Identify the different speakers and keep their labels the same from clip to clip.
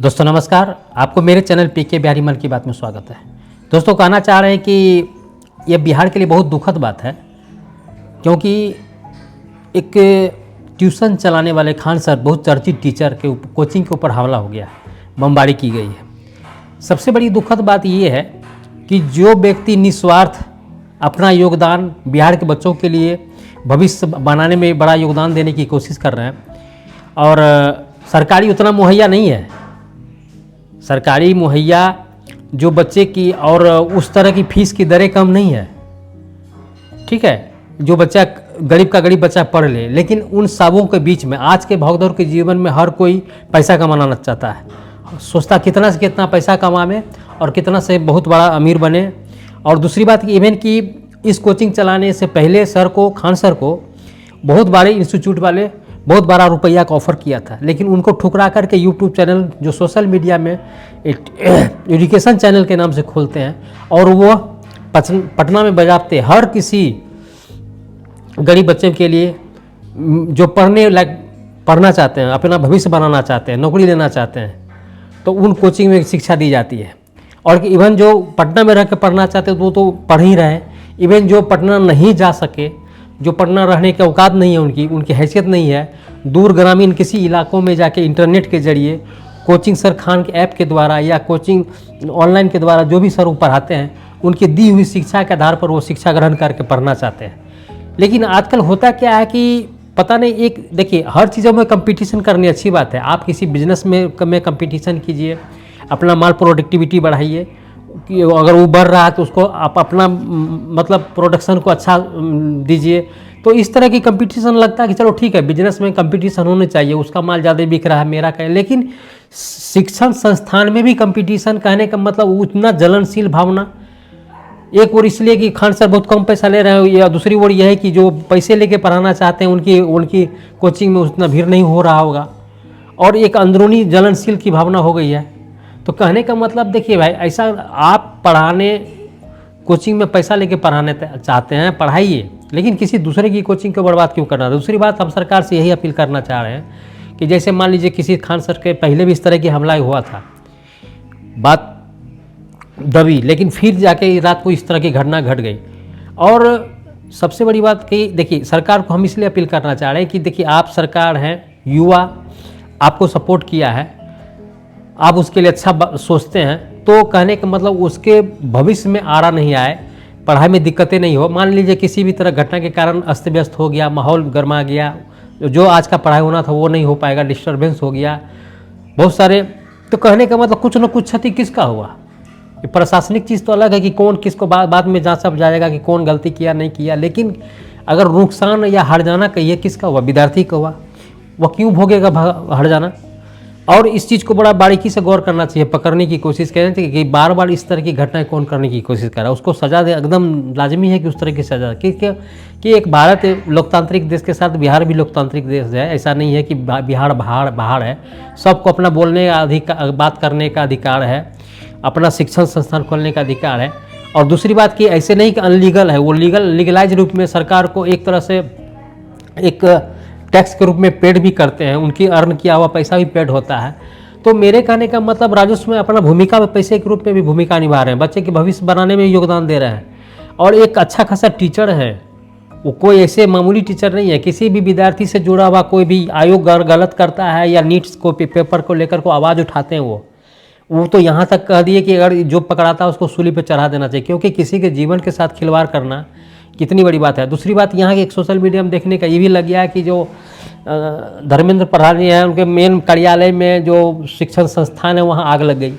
Speaker 1: दोस्तों नमस्कार, आपको मेरे चैनल पीके बिहारी मन की बात में स्वागत है। दोस्तों कहना चाह रहे हैं कि यह बिहार के लिए बहुत दुखद बात है, क्योंकि एक ट्यूशन चलाने वाले खान सर, बहुत चर्चित टीचर के कोचिंग के ऊपर हमला हो गया, बमबारी की गई है। सबसे बड़ी दुखद बात यह है कि जो व्यक्ति निस्वार्थ अपना योगदान बिहार के बच्चों के लिए भविष्य बनाने में बड़ा योगदान देने की कोशिश कर रहे हैं, और सरकारी उतना मुहैया नहीं है। सरकारी मुहैया जो बच्चे की और उस तरह की फीस की दरें कम नहीं है, ठीक है, जो बच्चा गरीब का गरीब बच्चा पढ़ ले। लेकिन उन सबों के बीच में आज के भागदौड़ के जीवन में हर कोई पैसा कमाना चाहता है, सोचता कितना से कितना पैसा कमावे और कितना से बहुत बड़ा अमीर बने। और दूसरी बात कि इवन कि इस कोचिंग चलाने से पहले खान सर को बहुत बड़े इंस्टीट्यूट वाले बहुत बड़ा रुपया का ऑफ़र किया था, लेकिन उनको ठुकरा करके यूट्यूब चैनल जो सोशल मीडिया में एजुकेशन चैनल के नाम से खोलते हैं, और वो पटना में बजाते हर किसी गरीब बच्चे के लिए जो पढ़ना चाहते हैं, अपना भविष्य बनाना चाहते हैं, नौकरी लेना चाहते हैं, तो उन कोचिंग में शिक्षा दी जाती है। और इवन जो पटना में रह के पढ़ना चाहते हैं वो तो पढ़ ही रहे हैं। इवन जो पटना नहीं जा सके, जो पटना रहने के औकात नहीं है, उनकी हैसियत नहीं है, दूर ग्रामीण किसी इलाकों में जाके इंटरनेट के जरिए कोचिंग सर खान के ऐप के द्वारा या कोचिंग ऑनलाइन के द्वारा जो भी सर वो पढ़ाते हैं, उनकी दी हुई शिक्षा के आधार पर वो शिक्षा ग्रहण करके पढ़ना चाहते हैं। लेकिन आजकल होता क्या है कि पता नहीं, एक देखिए, हर चीज़ों में कंपटीशन करनी अच्छी बात है। आप किसी बिजनेस में कंपटीशन कीजिए, अपना माल प्रोडक्टिविटी बढ़ाइए, कि अगर वो बढ़ रहा है तो उसको आप अपना मतलब प्रोडक्शन को अच्छा दीजिए। तो इस तरह की कंपटीशन लगता है कि चलो ठीक है, बिजनेस में कंपटीशन होने चाहिए, उसका माल ज़्यादा बिक रहा है, मेरा क्या। लेकिन शिक्षण संस्थान में भी कंपटीशन, कहने का मतलब उतना जलनशील भावना, एक ओर इसलिए कि खान सर बहुत कम पैसा ले रहे हैं, या दूसरी ओर यह है कि जो पैसे लेके पढ़ाना चाहते हैं उनकी कोचिंग में उतना भीड़ नहीं हो रहा होगा, और एक अंदरूनी जलनशील की भावना हो गई है। तो कहने का मतलब देखिए भाई, ऐसा आप पढ़ाने कोचिंग में पैसा लेके पढ़ाने चाहते हैं, पढ़ाइए, लेकिन किसी दूसरे की कोचिंग को बर्बाद क्यों करना। दूसरी बात, हम सरकार से यही अपील करना चाह रहे हैं कि जैसे मान लीजिए किसी खान सर के पहले भी इस तरह की हमला हुआ था, बात दबी, लेकिन फिर जाके रात को इस तरह की घटना घट गई। और सबसे बड़ी बात कि देखिए, सरकार को हम इसलिए अपील करना चाह रहे हैं कि देखिए, आप सरकार हैं, युवा आपको सपोर्ट किया है, आप उसके लिए अच्छा सोचते हैं, तो कहने का मतलब उसके भविष्य में आड़ा नहीं आए, पढ़ाई में दिक्कतें नहीं हो। मान लीजिए किसी भी तरह घटना के कारण अस्त व्यस्त हो गया, माहौल गर्मा गया, जो आज का पढ़ाई होना था वो नहीं हो पाएगा, डिस्टर्बेंस हो गया बहुत सारे, तो कहने का मतलब कुछ न कुछ क्षति किसका हुआ। ये प्रशासनिक चीज़ तो अलग है कि कौन किसको बाद में जांच सब जाएगा कि कौन गलती किया नहीं किया, लेकिन अगर नुकसान या हट जाना कहिए किसका हुआ, विद्यार्थी का हुआ, वह क्यों भोगेगा हट जाना। और इस चीज़ को बड़ा बारीकी से गौर करना चाहिए, पकड़ने की कोशिश करनी चाहिए कि बार बार इस तरह की घटनाएं कौन करने की कोशिश कर रहा है, उसको सजा दे, एकदम लाजमी है कि उस तरह की सजा। कि एक भारत लोकतांत्रिक देश के साथ बिहार भी लोकतांत्रिक देश है, ऐसा नहीं है कि बिहार बाहर है। सबको अपना बोलने का अधिकार, बात करने का अधिकार है, अपना शिक्षण संस्थान खोलने का अधिकार है। और दूसरी बात कि ऐसे नहीं कि अनलीगल है, वो लीगलाइज रूप में सरकार को एक तरह से एक टैक्स के रूप में पेड भी करते हैं, उनकी अर्न किया हुआ पैसा भी पेड होता है। तो मेरे कहने का मतलब राजस्व में अपना भूमिका पैसे के रूप में भी भूमिका निभा रहे हैं, बच्चे के भविष्य बनाने में योगदान दे रहे हैं। और एक अच्छा खासा टीचर है, वो कोई ऐसे मामूली टीचर नहीं है। किसी भी विद्यार्थी से जुड़ा हुआ कोई भी आयोग गलत करता है या नीट्स को पेपर को लेकर को आवाज़ उठाते हैं, वो तो यहाँ तक कह दिए कि अगर जो पकड़ाता है उसको सूली पे चढ़ा देना चाहिए, क्योंकि किसी के जीवन के साथ खिलवाड़ करना कितनी बड़ी बात है। दूसरी बात, यहाँ के एक सोशल मीडिया में देखने का ये भी लग गया है कि जो धर्मेंद्र प्रधान जी हैं, उनके मेन कार्यालय में जो शिक्षण संस्थान है वहाँ आग लग गई।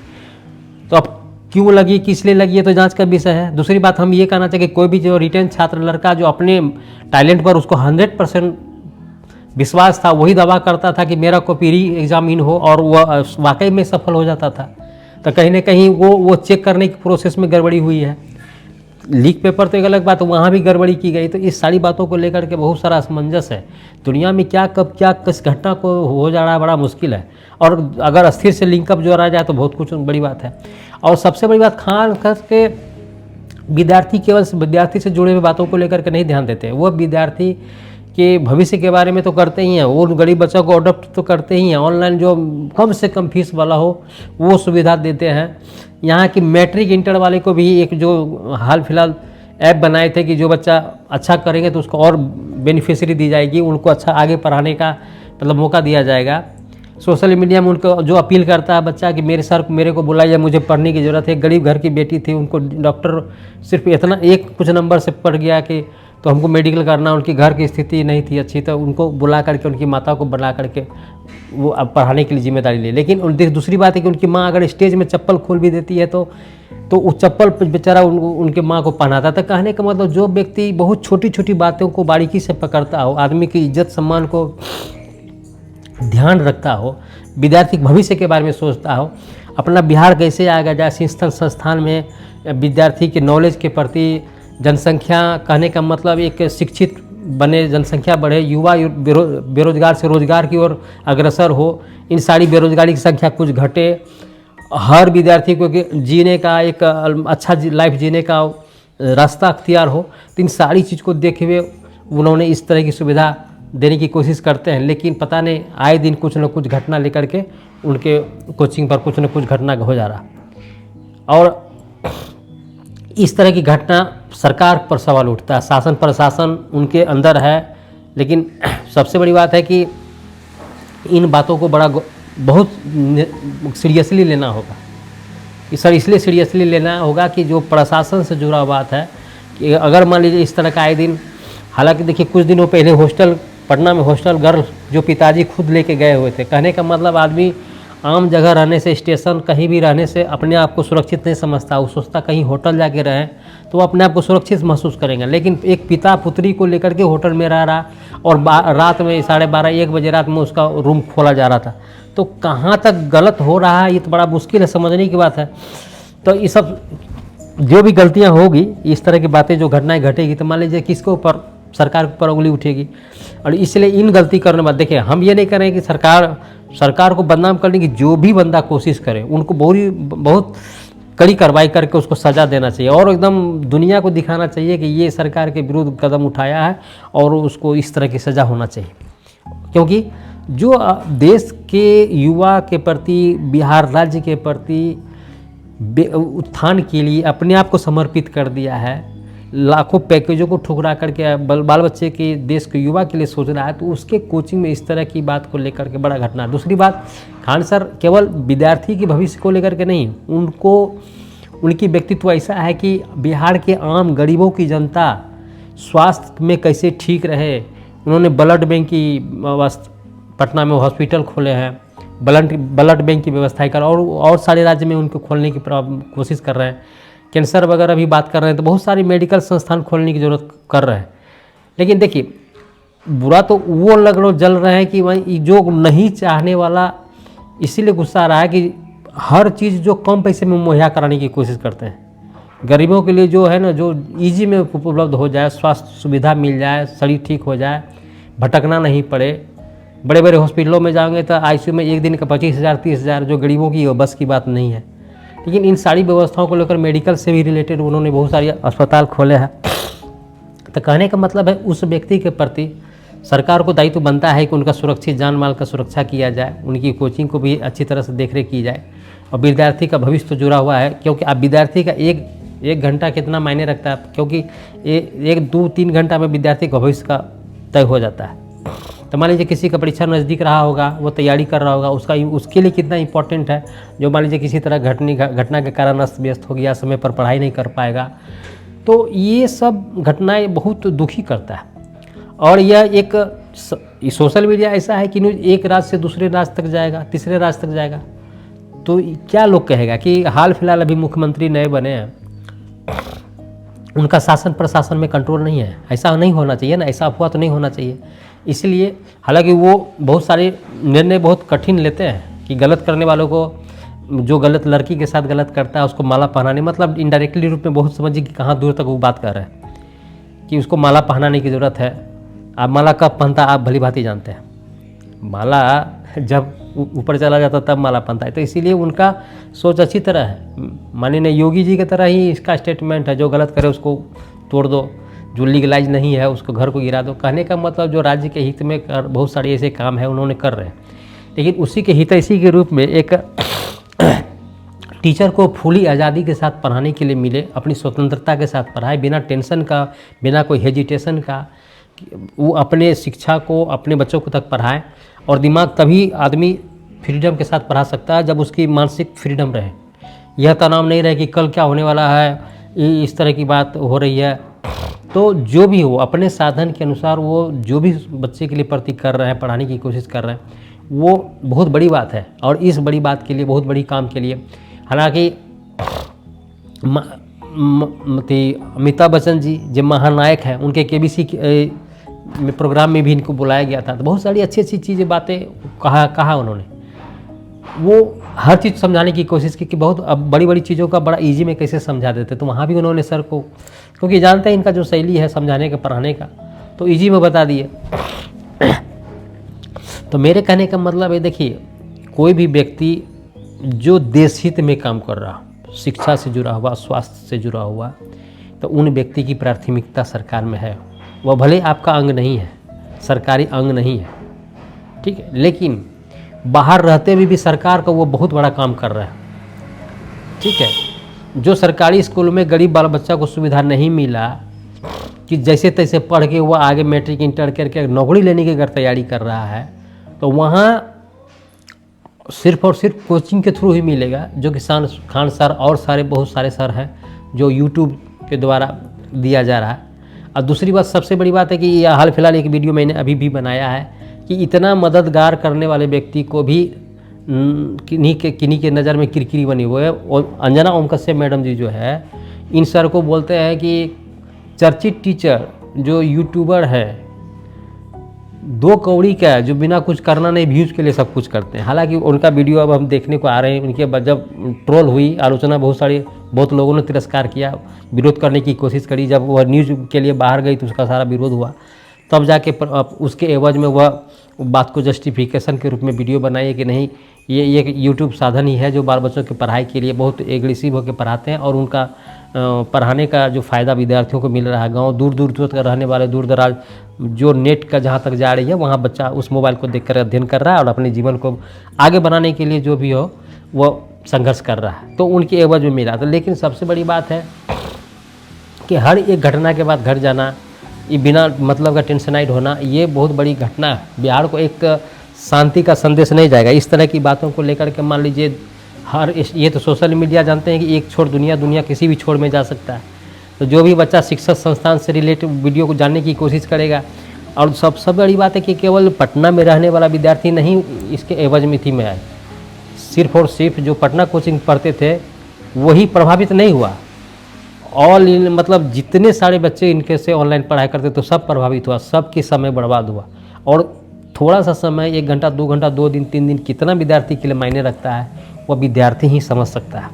Speaker 1: तो अब क्यों लगी, किस लिए लगी, है तो जांच का विषय है। दूसरी बात, हम ये कहना चाहिए कि कोई भी जो रिटेन छात्र लड़का जो अपने टैलेंट पर उसको 100% विश्वास था, वही दावा करता था कि मेरा कॉपी री एग्जाम इन हो, और वह वाकई में सफल हो जाता था, तो कहीं ना कहीं वो चेक करने की प्रोसेस में गड़बड़ी हुई है। लीक पेपर तो एक अलग बात है, वहाँ भी गड़बड़ी की गई। तो इस सारी बातों को लेकर के बहुत सारा असमंजस है। दुनिया में क्या कब क्या किस घटना को हो जा रहा है, बड़ा मुश्किल है। और अगर अस्थिर से लिंकअप जो आ जाए तो बहुत कुछ बड़ी बात है। और सबसे बड़ी बात, खान के विद्यार्थी केवल विद्यार्थी से जुड़े हुए बातों को लेकर के नहीं ध्यान देते, वो विद्यार्थी कि भविष्य के बारे में तो करते ही हैं, वो गरीब बच्चों को अडॉप्ट तो करते ही हैं, ऑनलाइन जो कम से कम फीस वाला हो वो सुविधा देते हैं। यहाँ की मैट्रिक इंटर वाले को भी एक जो हाल फिलहाल ऐप बनाए थे कि जो बच्चा अच्छा करेंगे तो उसको और बेनिफिशियरी दी जाएगी, उनको अच्छा आगे पढ़ाने का मतलब मौका दिया जाएगा। सोशल मीडिया में उनको जो अपील करता है बच्चा कि मेरे सर मेरे को बुलाइए, मुझे पढ़ने की ज़रूरत है। गरीब घर की बेटी थी, उनको डॉक्टर सिर्फ इतना एक कुछ नंबर से पढ़ गया कि तो हमको मेडिकल करना, उनकी घर की स्थिति नहीं थी अच्छी, तो उनको बुला करके उनकी माता को बुला करके वो अब पढ़ाने के लिए जिम्मेदारी ली। लेकिन दूसरी बात है कि उनकी माँ अगर स्टेज में चप्पल खोल भी देती है तो उस चप्पल बेचारा उनके माँ को पहनाता था। कहने का मतलब जो व्यक्ति बहुत छोटी छोटी बातों को बारीकी से पकड़ता हो, आदमी की इज्जत सम्मान को ध्यान रखता हो, विद्यार्थी भविष्य के बारे में सोचता हो, अपना बिहार कैसे आगे जाए, शिक्षण संस्थान में विद्यार्थी के नॉलेज के प्रति जनसंख्या, कहने का मतलब एक शिक्षित बने, जनसंख्या बढ़े, युवा बेरोजगार से रोजगार की ओर अग्रसर हो, इन सारी बेरोजगारी की संख्या कुछ घटे, हर विद्यार्थी को जीने का एक अच्छा लाइफ जीने का रास्ता अख्तियार हो। तो इन सारी चीज़ को देखते हुए उन्होंने इस तरह की सुविधा देने की कोशिश करते हैं। लेकिन पता नहीं आए दिन कुछ न कुछ घटना लेकर के उनके कोचिंग पर कुछ न कुछ घटना हो जा रहा, और इस तरह की घटना सरकार पर सवाल उठता है, शासन प्रशासन उनके अंदर है। लेकिन सबसे बड़ी बात है कि इन बातों को बहुत सीरियसली लेना होगा कि सर, इसलिए सीरियसली लेना होगा कि जो प्रशासन से जुड़ा बात है कि अगर मान लीजिए इस तरह का आए दिन, हालांकि देखिए कुछ दिनों पहले हॉस्टल पटना में हॉस्टल गर्ल जो पिताजी खुद लेके गए हुए थे, कहने का मतलब आदमी आम जगह रहने से, स्टेशन कहीं भी रहने से अपने आप को सुरक्षित नहीं समझता, वो सोचता कहीं होटल जाके रहें तो वो अपने आप को सुरक्षित महसूस करेंगे। लेकिन एक पिता पुत्री को लेकर के होटल में रह रहा और रात में 12:30-1 बजे रात में उसका रूम खोला जा रहा था, तो कहाँ तक गलत हो रहा है ये तो बड़ा मुश्किल है, समझने की बात है। तो ये सब जो भी गलतियाँ होगी, इस तरह की बातें जो घटनाएँ घटेगी, तो मान लीजिए किसके ऊपर, सरकार के ऊपर उंगली उठेगी। और इसलिए इन गलती करने बाद देखिए, हम ये नहीं करें कि सरकार को बदनाम करने की जो भी बंदा कोशिश करे उनको बहुत कड़ी कार्रवाई करके उसको सज़ा देना चाहिए, और एकदम दुनिया को दिखाना चाहिए कि ये सरकार के विरुद्ध कदम उठाया है और उसको इस तरह की सज़ा होना चाहिए। क्योंकि जो देश के युवा के प्रति, बिहार राज्य के प्रति उत्थान के लिए अपने आप को समर्पित कर दिया है, लाखों पैकेजों को ठुकरा करके बाल बच्चे के देश के युवा के लिए सोच रहा है, तो उसके कोचिंग में इस तरह की बात को लेकर के बड़ा घटना। दूसरी बात, खान सर केवल विद्यार्थी के भविष्य को लेकर के नहीं, उनकी व्यक्तित्व ऐसा है कि बिहार के आम गरीबों की जनता स्वास्थ्य में कैसे ठीक रहे। उन्होंने ब्लड बैंक की पटना में हॉस्पिटल खोले हैं, ब्लड बैंक की व्यवस्था कर, और सारे राज्य में उनको खोलने की कोशिश कर रहे हैं। कैंसर वगैरह भी बात कर रहे हैं, तो बहुत सारे मेडिकल संस्थान खोलने की ज़रूरत कर रहे हैं। लेकिन देखिए, बुरा तो वो लोग जल रहे हैं कि वही जो नहीं चाहने वाला इसीलिए गुस्सा आ रहा है कि हर चीज़ जो कम पैसे में मुहैया कराने की कोशिश करते हैं। गरीबों के लिए जो है ना, जो ईजी में उपलब्ध हो जाए, स्वास्थ्य सुविधा मिल जाए, शरीर ठीक हो जाए, भटकना नहीं पड़े। बड़े बड़े हॉस्पिटलों में जाओगे तो आईसीयू में एक दिन का 25,000 30,000 जो गरीबों की बस की बात नहीं है। लेकिन इन सारी व्यवस्थाओं को लेकर मेडिकल से भी रिलेटेड उन्होंने बहुत सारे अस्पताल खोले हैं। तो कहने का मतलब है उस व्यक्ति के प्रति सरकार को दायित्व बनता है कि उनका सुरक्षित जान माल का सुरक्षा किया जाए, उनकी कोचिंग को भी अच्छी तरह से देखरेख की जाए, और विद्यार्थी का भविष्य तो जुड़ा हुआ है। क्योंकि अब विद्यार्थी का एक घंटा कितना मायने रखता है, क्योंकि 1-2-3 घंटा में विद्यार्थी का भविष्य का तय हो जाता है। तो मान लीजिए किसी का परीक्षा नज़दीक रहा होगा, वो तैयारी कर रहा होगा, उसके लिए कितना इंपॉर्टेंट है। जो मान लीजिए किसी तरह घटना के कारण अस्त व्यस्त हो गया, समय पर पढ़ाई नहीं कर पाएगा, तो ये सब घटनाएं बहुत दुखी करता है। और यह एक सोशल मीडिया ऐसा है कि न्यूज़ एक राज्य से दूसरे राज्य तक जाएगा, तीसरे राज्य तक जाएगा, तो क्या लोग कहेगा कि हाल फिलहाल अभी मुख्यमंत्री नए बने हैं, उनका शासन प्रशासन में कंट्रोल नहीं है। ऐसा नहीं होना चाहिए ना, ऐसा अफवाह तो नहीं होना चाहिए। इसलिए हालांकि वो बहुत सारे निर्णय बहुत कठिन लेते हैं कि गलत करने वालों को, जो गलत लड़की के साथ गलत करता है उसको माला पहनाने, मतलब इनडायरेक्टली रूप में बहुत समझिए कि कहाँ दूर तक वो बात कर रहे हैं कि उसको माला पहनाने की ज़रूरत है। आप माला कब पहनता आप भली भांति जानते हैं, माला जब ऊपर चला जाता तब माला पहनता है। तो इसीलिए उनका सोच अच्छी तरह है, माननीय योगी जी की तरह ही इसका स्टेटमेंट है, जो गलत करे उसको तोड़ दो, जो लीगलाइज नहीं है उसको घर को गिरा दो। कहने का मतलब जो राज्य के हित में बहुत सारे ऐसे काम है उन्होंने कर रहे हैं, लेकिन उसी के हितैषी के रूप में एक टीचर को फुली आज़ादी के साथ पढ़ाने के लिए मिले, अपनी स्वतंत्रता के साथ पढ़ाए, बिना टेंशन का, बिना कोई हेजिटेशन का, वो अपने शिक्षा को अपने बच्चों को तक पढ़ाए। और दिमाग तभी आदमी फ्रीडम के साथ पढ़ा सकता है जब उसकी मानसिक फ्रीडम रहे, यह तनाव नहीं रहे कि कल क्या होने वाला है, इस तरह की बात हो रही है। तो जो भी हो अपने साधन के अनुसार वो जो भी बच्चे के लिए प्रति कर रहे हैं, पढ़ाने की कोशिश कर रहे हैं, वो बहुत बड़ी बात है। और इस बड़ी बात के लिए, बहुत बड़ी काम के लिए, हालांकि अमिताभ बच्चन जी जो महानायक हैं, उनके केबीसी प्रोग्राम में भी इनको बुलाया गया था, तो बहुत सारी अच्छी अच्छी चीज़ें बातें कहा उन्होंने। वो हर चीज़ समझाने की कोशिश की कि बहुत अब बड़ी बड़ी चीज़ों का बड़ा इजी में कैसे समझा देते, तो वहाँ भी उन्होंने सर को, क्योंकि जानते हैं इनका जो शैली है समझाने का, पढ़ाने का, तो इजी में बता दिए। तो मेरे कहने का मतलब है, देखिए कोई भी व्यक्ति जो देश हित में काम कर रहा, शिक्षा से जुड़ा हुआ, स्वास्थ्य से जुड़ा हुआ, तो उन व्यक्ति की प्राथमिकता सरकार में है। वह भले आपका अंग नहीं है, सरकारी अंग नहीं है, ठीक है, लेकिन बाहर रहते हुए भी सरकार का वो बहुत बड़ा काम कर रहा है, ठीक है। जो सरकारी स्कूल में गरीब बाल बच्चा को सुविधा नहीं मिला कि जैसे तैसे पढ़ के वो आगे मैट्रिक इंटर करके नौकरी लेने की अगर तैयारी कर रहा है, तो वहाँ सिर्फ और सिर्फ कोचिंग के थ्रू ही मिलेगा, जो कि खान सर और बहुत सारे सर हैं जो यूट्यूब के द्वारा दिया जा रहा है। और दूसरी बात, सबसे बड़ी बात है कि यह हाल फिलहाल एक वीडियो मैंने अभी भी बनाया है कि इतना मददगार करने वाले व्यक्ति को भी किन्हीं के नज़र में किरकिरी बनी हुई है। और अंजना ओम कश्यप मैडम जी जो है, इन सर को बोलते हैं कि चर्चित टीचर जो यूट्यूबर है, 2 कौड़ी का, जो बिना कुछ करना नहीं व्यूज़ के लिए सब कुछ करते हैं। हालांकि उनका वीडियो अब हम देखने को आ रहे हैं, उनके जब ट्रोल हुई, आलोचना बहुत लोगों ने तिरस्कार किया, विरोध करने की कोशिश करी, जब वह न्यूज़ के लिए बाहर गई तो उसका सारा विरोध हुआ, तब जाके उसके एवज में वह बात को जस्टिफिकेशन के रूप में वीडियो बनाई है कि नहीं, ये यूट्यूब साधन ही है जो बाल बच्चों की पढ़ाई के लिए बहुत एग्रेसिव होकर पढ़ाते हैं, और उनका पढ़ाने का जो फ़ायदा विद्यार्थियों को मिल रहा है, गांव दूर दूर तक रहने वाले, दूर दराज जो नेट का जहां तक जा रही है, वहां बच्चा उस मोबाइल को देखकर अध्ययन कर रहा है और अपने जीवन को आगे बनाने के लिए जो भी हो वो संघर्ष कर रहा है, तो उनके एवज में मिला। तो लेकिन सबसे बड़ी बात है कि हर एक घटना के बाद घर जाना, ये बिना मतलब का टेंशनाइड होना, ये बहुत बड़ी घटना है। बिहार को एक शांति का संदेश नहीं जाएगा इस तरह की बातों को लेकर के। मान लीजिए ये तो सोशल मीडिया जानते हैं कि एक छोर दुनिया किसी भी छोर में जा सकता है, तो जो भी बच्चा शिक्षक संस्थान से रिलेटेड वीडियो को जानने की कोशिश करेगा। और सबसे बड़ी बात है कि केवल पटना में रहने वाला विद्यार्थी नहीं इसके एवज में थी में आए, सिर्फ और सिर्फ जो पटना कोचिंग पढ़ते थे वही प्रभावित नहीं हुआ, ऑल इन मतलब जितने सारे बच्चे इनके से ऑनलाइन पढ़ाई करते तो सब प्रभावित हुआ, सबके समय बर्बाद हुआ। और थोड़ा सा समय, 1 घंटा 2 घंटा 2 दिन 3 दिन कितना विद्यार्थी के लिए मायने रखता है, वह विद्यार्थी ही समझ सकता है।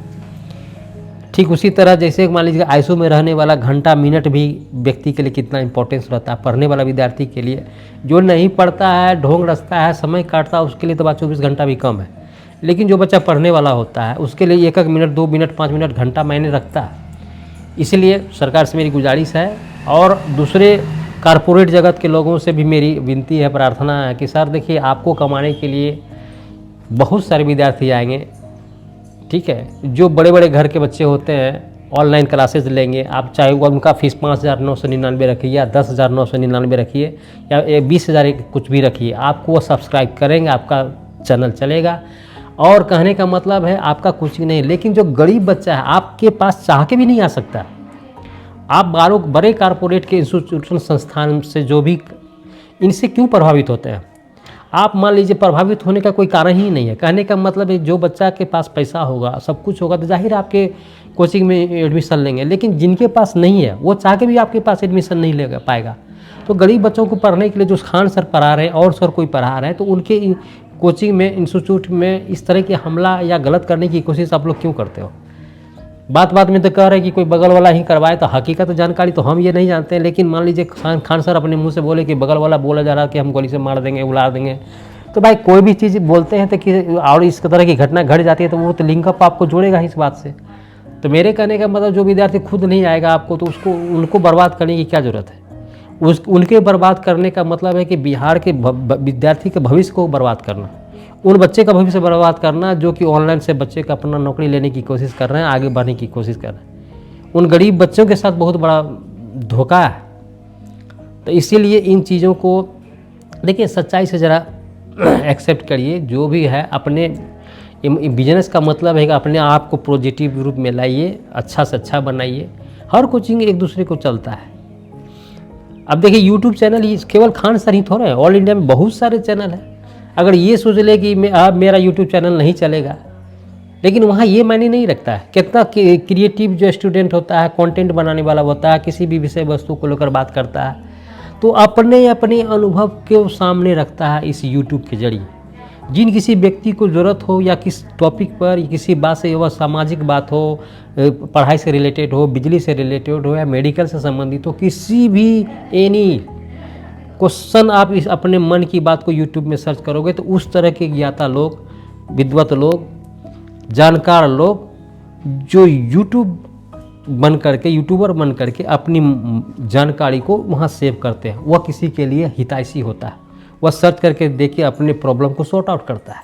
Speaker 1: ठीक उसी तरह जैसे मान लीजिए आईसीयू में रहने वाला घंटा मिनट भी व्यक्ति के लिए कितना इंपॉर्टेंस रहता है, पढ़ने वाला विद्यार्थी के लिए। जो नहीं पढ़ता है, ढोंग रचता है, समय काटता है, उसके लिए तो 24 घंटा भी कम है। लेकिन जो बच्चा पढ़ने वाला होता है उसके लिए 1 मिनट 2 मिनट 5 मिनट घंटा मायने रखता है। इसलिए सरकार से मेरी गुजारिश है और दूसरे कारपोरेट जगत के लोगों से भी मेरी विनती है, प्रार्थना है कि सर देखिए, आपको कमाने के लिए बहुत सारे विद्यार्थी आएंगे, ठीक है। जो बड़े बड़े घर के बच्चे होते हैं ऑनलाइन क्लासेस लेंगे, आप चाहे वो उनका फीस 5,999 रखिए या 10,999 रखिए या 20,000 कुछ भी रखिए, आपको वो सब्सक्राइब करेंगे, आपका चैनल चलेगा। और कहने का मतलब है आपका कुछ नहीं, लेकिन जो गरीब बच्चा है आपके पास चाह के भी नहीं आ सकता। आप बड़े कारपोरेट के इंस्टीट्यूशन संस्थान से जो भी, इनसे क्यों प्रभावित होते हैं आप? मान लीजिए प्रभावित होने का कोई कारण ही नहीं है। कहने का मतलब है जो बच्चा के पास पैसा होगा, सब कुछ होगा, तो जाहिर आपके कोचिंग में एडमिशन लेंगे। लेकिन जिनके पास नहीं है वो चाह के भी आपके पास एडमिशन नहीं ले पाएगा। तो गरीब बच्चों को पढ़ने के लिए जो खान सर पढ़ा रहे हैं और सर कोई पढ़ा रहे हैं, तो उनके कोचिंग में, इंस्टीट्यूट में इस तरह के हमला या गलत करने की कोशिश आप लोग क्यों करते हो? बात में तो कह रहे हैं कि कोई बगल वाला ही करवाए, तो हकीकत जानकारी तो हम ये नहीं जानते हैं। लेकिन मान लीजिए खान सर अपने मुंह से बोले कि बगल वाला बोला जा रहा है कि हम गोली से मार देंगे, उड़ा देंगे, तो भाई कोई भी चीज़ बोलते हैं तो कि और इस तरह की घटना घट जाती है तो वो तो लिंकअप आपको जोड़ेगा इस बात से। तो मेरे कहने का मतलब जो विद्यार्थी खुद नहीं आएगा आपको, तो उसको उनको बर्बाद करने की क्या ज़रूरत है। उनके बर्बाद करने का मतलब है कि बिहार के विद्यार्थी के भविष्य को बर्बाद करना, उन बच्चे का भविष्य बर्बाद करना जो कि ऑनलाइन से बच्चे का अपना नौकरी लेने की कोशिश कर रहे हैं, आगे बढ़ने की कोशिश कर रहे हैं। उन गरीब बच्चों के साथ बहुत बड़ा धोखा है। तो इसीलिए इन चीज़ों को देखिए, सच्चाई से ज़रा एक्सेप्ट करिए। जो भी है अपने बिजनेस का मतलब है कि अपने आप को पॉजिटिव रूप में लाइए, अच्छा से अच्छा बनाइए। हर कोचिंग एक दूसरे को चलता है। अब देखिए यूट्यूब चैनल ही केवल खान सर ही थोड़े हैं, ऑल इंडिया में बहुत सारे चैनल हैं। अगर ये सोच ले कि मेरा यूट्यूब चैनल नहीं चलेगा, लेकिन वहाँ ये मायने नहीं रखता है कितना क्रिएटिव जो स्टूडेंट होता है, कंटेंट बनाने वाला होता है, किसी भी विषय वस्तु को लेकर बात करता है, तो अपने अनुभव के सामने रखता है इस यूट्यूब के जरिए। जिन किसी व्यक्ति को ज़रूरत हो या किस टॉपिक पर या किसी बात से, वह सामाजिक बात हो, पढ़ाई से रिलेटेड हो, बिजली से रिलेटेड हो या मेडिकल से संबंधित हो, किसी भी एनी क्वेश्चन आप इस अपने मन की बात को यूट्यूब में सर्च करोगे तो उस तरह के ज्ञाता लोग, विद्वत लोग, जानकार लोग जो यूट्यूबर बन करके अपनी जानकारी को वहाँ सेव करते हैं, वह किसी के लिए हितैषी होता है। वह सर्च करके देखिए अपने प्रॉब्लम को सॉर्ट आउट करता है।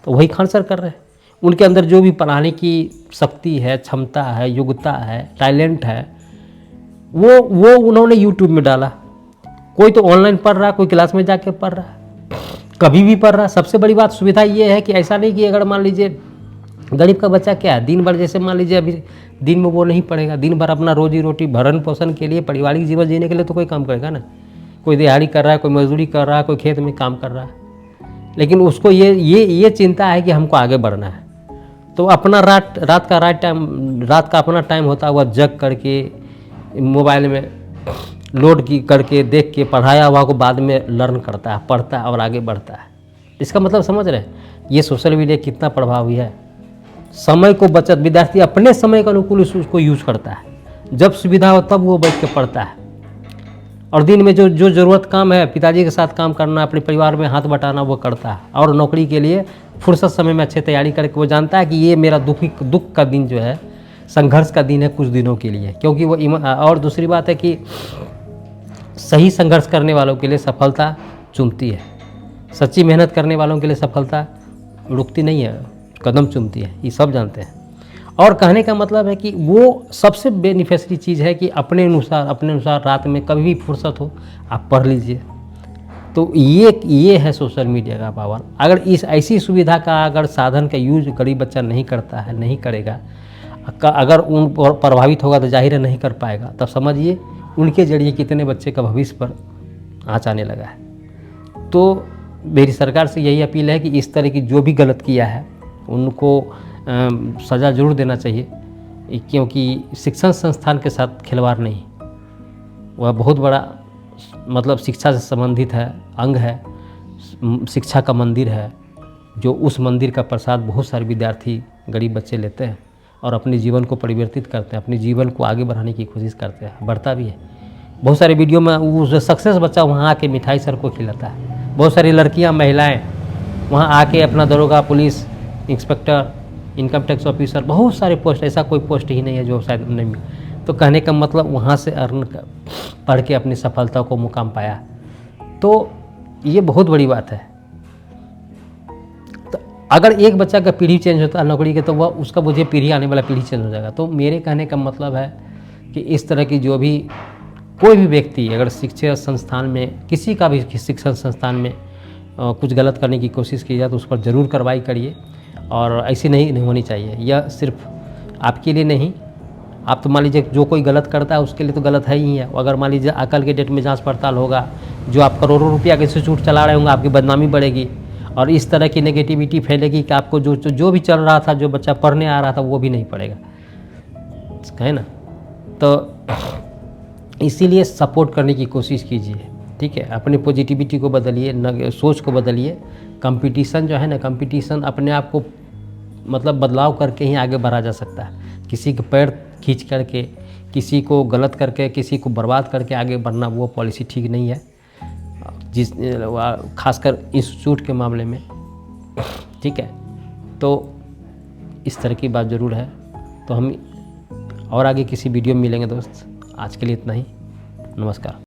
Speaker 1: तो वही खान सर कर रहे हैं। उनके अंदर जो भी पढ़ाने की शक्ति है, क्षमता है, योग्यता है, टैलेंट है, वो उन्होंने यूट्यूब में डाला। कोई तो ऑनलाइन पढ़ रहा है, कोई क्लास में जाके पढ़ रहा है, कभी भी पढ़ रहा है। सबसे बड़ी बात सुविधा ये है कि ऐसा नहीं कि अगर मान लीजिए गरीब का बच्चा क्या है, दिन भर जैसे मान लीजिए अभी दिन में वो नहीं पढ़ेगा, दिन भर अपना रोजी रोटी भरण पोषण के लिए, पारिवारिक जीवन जीने के लिए तो कोई काम करेगा ना। कोई दिहाड़ी कर रहा है, कोई मजदूरी कर रहा है, कोई खेत में काम कर रहा है, लेकिन उसको ये चिंता है कि हमको आगे बढ़ना है। तो अपना रात का अपना टाइम होता है, वह जग करके मोबाइल में लोड करके देख के पढ़ाया हुआ को बाद में लर्न करता है, पढ़ता है और आगे बढ़ता है। इसका मतलब समझ रहे हैं ये सोशल मीडिया कितना प्रभावी है। समय को बचत, विद्यार्थी अपने समय के अनुकूल उसको यूज करता है। जब सुविधा हो तब वो बैठ के पढ़ता है, और दिन में जो ज़रूरत काम है, पिताजी के साथ काम करना, अपने परिवार में हाथ बटाना, वो करता है। और नौकरी के लिए फुर्सत समय में अच्छे तैयारी करके वो जानता है कि ये मेरा दुख का दिन जो है, संघर्ष का दिन है कुछ दिनों के लिए। क्योंकि वो और दूसरी बात है कि सही संघर्ष करने वालों के लिए सफलता चुनती है। सच्ची मेहनत करने वालों के लिए सफलता रुकती नहीं है, कदम चुनती है। ये सब जानते हैं। और कहने का मतलब है कि वो सबसे बेनिफिशियरी चीज़ है कि अपने अनुसार रात में कभी भी फुर्सत हो आप पढ़ लीजिए। तो ये है सोशल मीडिया का पावर। अगर इस ऐसी सुविधा का अगर साधन का यूज गरीब बच्चा नहीं करता है, नहीं करेगा, अगर उन पर प्रभावित होगा तो जाहिर है नहीं कर पाएगा। तब समझिए उनके जरिए कितने बच्चे का भविष्य पर आँच आने लगा है। तो मेरी सरकार से यही अपील है कि इस तरह की जो भी गलत किया है उनको सज़ा जरूर देना चाहिए, क्योंकि शिक्षण संस्थान के साथ खिलवाड़ नहीं, वह बहुत बड़ा मतलब शिक्षा से संबंधित है, अंग है, शिक्षा का मंदिर है। जो उस मंदिर का प्रसाद बहुत सारे विद्यार्थी गरीब बच्चे लेते हैं और अपने जीवन को परिवर्तित करते हैं, अपने जीवन को आगे बढ़ाने की कोशिश करते हैं, बढ़ता भी है। बहुत सारे वीडियो में वो सक्सेस बच्चा वहाँ आके मिठाई सर को खिलाता है। बहुत सारी लड़कियाँ, महिलाएँ वहाँ आके अपना दरोगा, police inspector, income tax officer, बहुत सारे पोस्ट, ऐसा कोई पोस्ट ही नहीं है जो शायद नहीं मिले। तो कहने का मतलब वहाँ से पढ़ के अपनी सफलता को मुकाम पाया। तो ये बहुत बड़ी बात है। तो अगर एक बच्चा का पीढ़ी चेंज होता है नौकरी के, तो वह उसका मुझे पीढ़ी आने वाला पीढ़ी चेंज हो जाएगा। तो मेरे कहने का मतलब है कि इस तरह की जो भी कोई भी व्यक्ति अगर शिक्षा संस्थान में, किसी का भी शिक्षण संस्थान में कुछ गलत करने की कोशिश की जाए तो उस पर ज़रूर कार्रवाई करिए। और ऐसी नहीं होनी चाहिए। यह सिर्फ आपके लिए नहीं, आप तो मान लीजिए जो कोई गलत करता है उसके लिए तो गलत है ही है। अगर मान लीजिए कल के डेट में जांच पड़ताल होगा, जो आप करोड़ों रुपया के इंस्टीट्यूट चला रहे होंगे, आपकी बदनामी बढ़ेगी और इस तरह की नेगेटिविटी फैलेगी कि आपको जो भी चल रहा था, जो बच्चा पढ़ने आ रहा था, वो भी नहीं पढ़ेगा, है ना। तो इसीलिए सपोर्ट करने की कोशिश कीजिए, ठीक है। अपनी पॉजिटिविटी को बदलिए, सोच को बदलिए। कंपटीशन जो है ना, कंपटीशन अपने आप को मतलब बदलाव करके ही आगे बढ़ा जा सकता है। किसी के पैर खींच करके, किसी को गलत करके, किसी को बर्बाद करके आगे बढ़ना, वो पॉलिसी ठीक नहीं है, खासकर इंस्टीट्यूट के मामले में, ठीक है। तो इस तरह की बात ज़रूर है। तो हम और आगे किसी वीडियो में मिलेंगे दोस्त। आज के लिए इतना ही, नमस्कार।